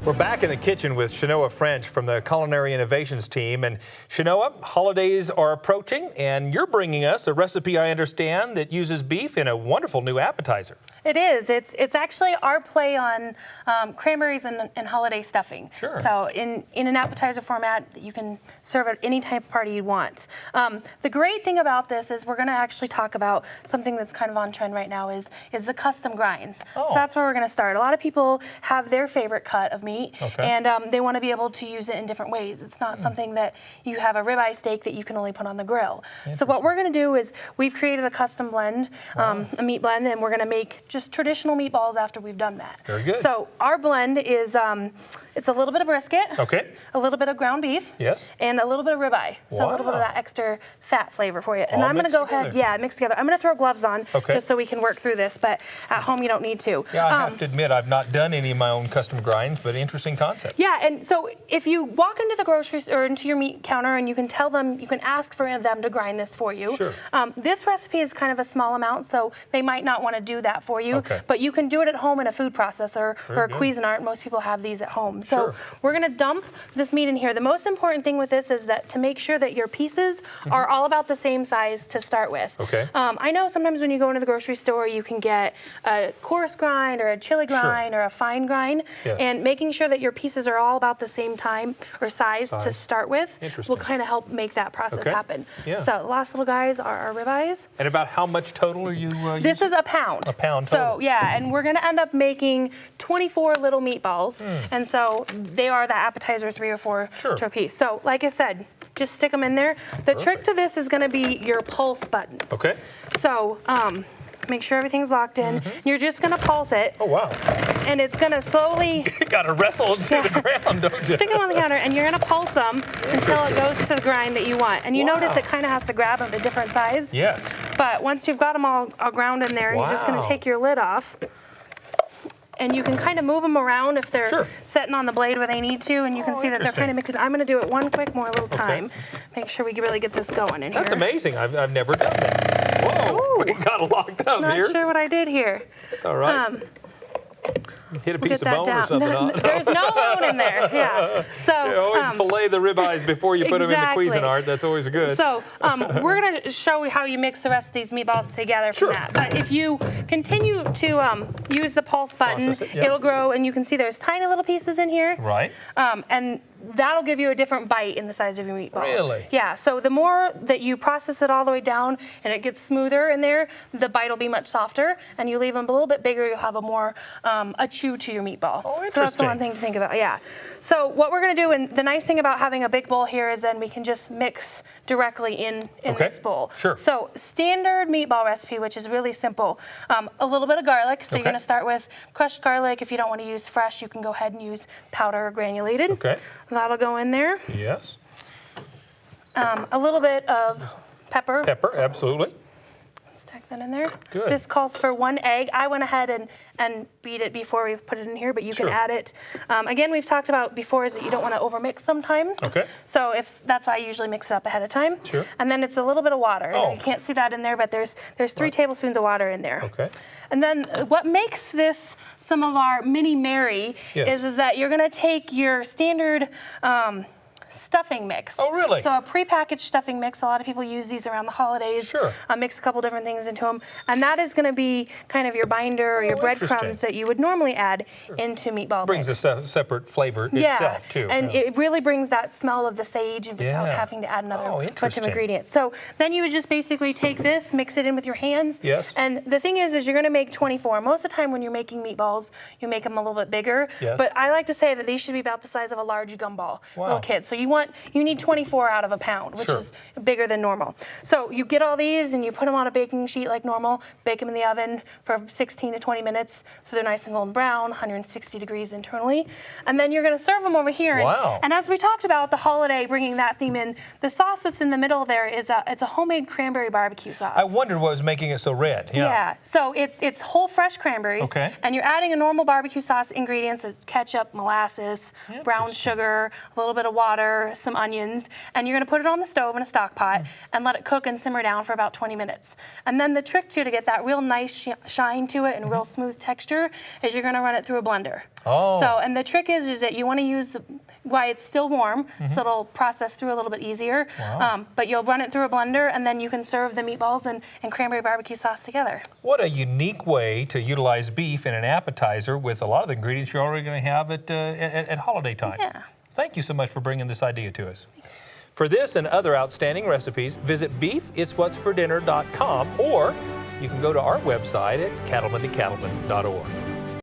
We're back in the kitchen with Shanoa French from the Culinary Innovations team. And Shanoa, holidays are approaching, and you're bringing us a recipe, I understand, that uses beef in a wonderful new appetizer. It is. It's actually our play on cranberries and holiday stuffing. Sure. So in an appetizer format, you can serve at any type of party you want. The great thing about this is we're going to actually talk about something that's kind of on trend right now is the custom grinds. Oh. So that's where we're going to start. A lot of people have their favorite cut of meat, okay, and they want to be able to use it in different ways. It's not something that you have a ribeye steak that you can only put on the grill. So what we're going to do is we've created a custom blend, a meat blend, and we're going to make just traditional meatballs after we've done that. Very good. So our blend is it's a little bit of brisket, okay, a little bit of ground beef, yes, and a little bit of ribeye. So a little bit of that extra fat flavor for you. And All I'm going to go ahead, mix together. I'm going to throw gloves on just so we can work through this, but at home you don't need to. Yeah, I have to admit I've not done any of my own custom grinds, but interesting concept. Yeah, and so if you walk into the grocery store or into your meat counter and you can tell them, you can ask for them to grind this for you. Sure. This recipe is kind of a small amount, so they might not want to do that for you, but you can do it at home in a food processor or a Cuisinart. Most people have these at home. So we're going to dump this meat in here. The most important thing with this is that to make sure that your pieces are all about the same size to start with. Okay. I know sometimes when you go into the grocery store, you can get a coarse grind or a chili grind or a fine grind, and making sure that your pieces are all about the same time or size to start with will kind of help make that process happen. So the last little guys are our ribeyes. And about how much total are you using? This is a pound. A pound total. So yeah, and we're going to end up making 24 little meatballs, and so they are the appetizer 3 or 4 to a piece. So like I said, just stick them in there. The trick to this is going to be your pulse button. Okay. So make sure everything's locked in. You're just going to pulse it. Oh, wow. And it's going to slowly... You got to wrestle them to the ground, don't you? Stick them on the counter, and you're going to pulse them until it goes to the grind that you want. And you notice it kind of has to grab them a different size. Yes. But once you've got them all ground in there, you're just going to take your lid off. And you can kind of move them around if they're sitting on the blade where they need to, and you can see that they're kind of mixing. I'm going to do it one quick more little time. Make sure we really get this going in here. That's amazing. I've never done that. Whoa, we got locked up here. Not sure what I did here. It's all right. Hit a piece of bone or something on it. There's no bone in there, So you always fillet the ribeyes before you put them in the Cuisinart. That's always good. So we're going to show you how you mix the rest of these meatballs together from that. But if you continue to use the pulse button, it'll grow, and you can see there's tiny little pieces in here. Right. And that'll give you a different bite in the size of your meatball. Really? Yeah, so the more that you process it all the way down and it gets smoother in there, the bite will be much softer, and you leave them a little bit bigger, you'll have a more a chew to your meatball. Oh, interesting. So that's the one thing to think about, So what we're going to do, and the nice thing about having a big bowl here is then we can just mix directly in this bowl. Sure. So standard meatball recipe, which is really simple, a little bit of garlic. So you're going to start with crushed garlic. If you don't want to use fresh, you can go ahead and use powder or granulated. Okay. That'll go in there. Yes. A little bit of pepper. Pepper, absolutely. Stack that in there. Good. This calls for 1 egg. I went ahead and beat it before we put it in here, but you can add it. Again, we've talked about before is that you don't want to overmix sometimes. Okay. So that's why I usually mix it up ahead of time. Sure. And then it's a little bit of water. You can't see that in there, but there's 3 tablespoons of water in there. Okay. And then what makes this some of our mini Mary is that you're going to take your standard stuffing mix. Oh, really? So a prepackaged stuffing mix. A lot of people use these around the holidays. Sure. Mix a couple different things into them, and that is going to be kind of your binder or your breadcrumbs that you would normally add into meatball. Brings a separate flavor itself too. And it really brings that smell of the sage without having to add another bunch of ingredients. So then you would just basically take this, mix it in with your hands. Yes. And the thing is you're going to make 24. Most of the time when you're making meatballs, you make them a little bit bigger. Yes. But I like to say that these should be about the size of a large gumball, little kid. So you need 24 out of a pound, which is bigger than normal. So you get all these and you put them on a baking sheet like normal, bake them in the oven for 16 to 20 minutes so they're nice and golden brown, 160 degrees internally. And then you're going to serve them over here. Wow. And as we talked about the holiday, bringing that theme in, the sauce that's in the middle there is it's a homemade cranberry barbecue sauce. I wondered what was making it so red. Yeah. So it's whole fresh cranberries. Okay. And you're adding a normal barbecue sauce ingredients. It's ketchup, molasses, brown sugar, a little bit of water. butter, some onions, and you're going to put it on the stove in a stock pot and let it cook and simmer down for about 20 minutes. And then the trick to get that real nice shine to it and real smooth texture is you're going to run it through a blender. Oh. So, and the trick is that you want to use while it's still warm, so it'll process through a little bit easier. Wow. But you'll run it through a blender, and then you can serve the meatballs and cranberry barbecue sauce together. What a unique way to utilize beef in an appetizer with a lot of the ingredients you're already going to have at holiday time. Yeah. Thank you so much for bringing this idea to us. For this and other outstanding recipes, visit beefitswhatsfordinner.com, or you can go to our website at cattlementocattlemen.org.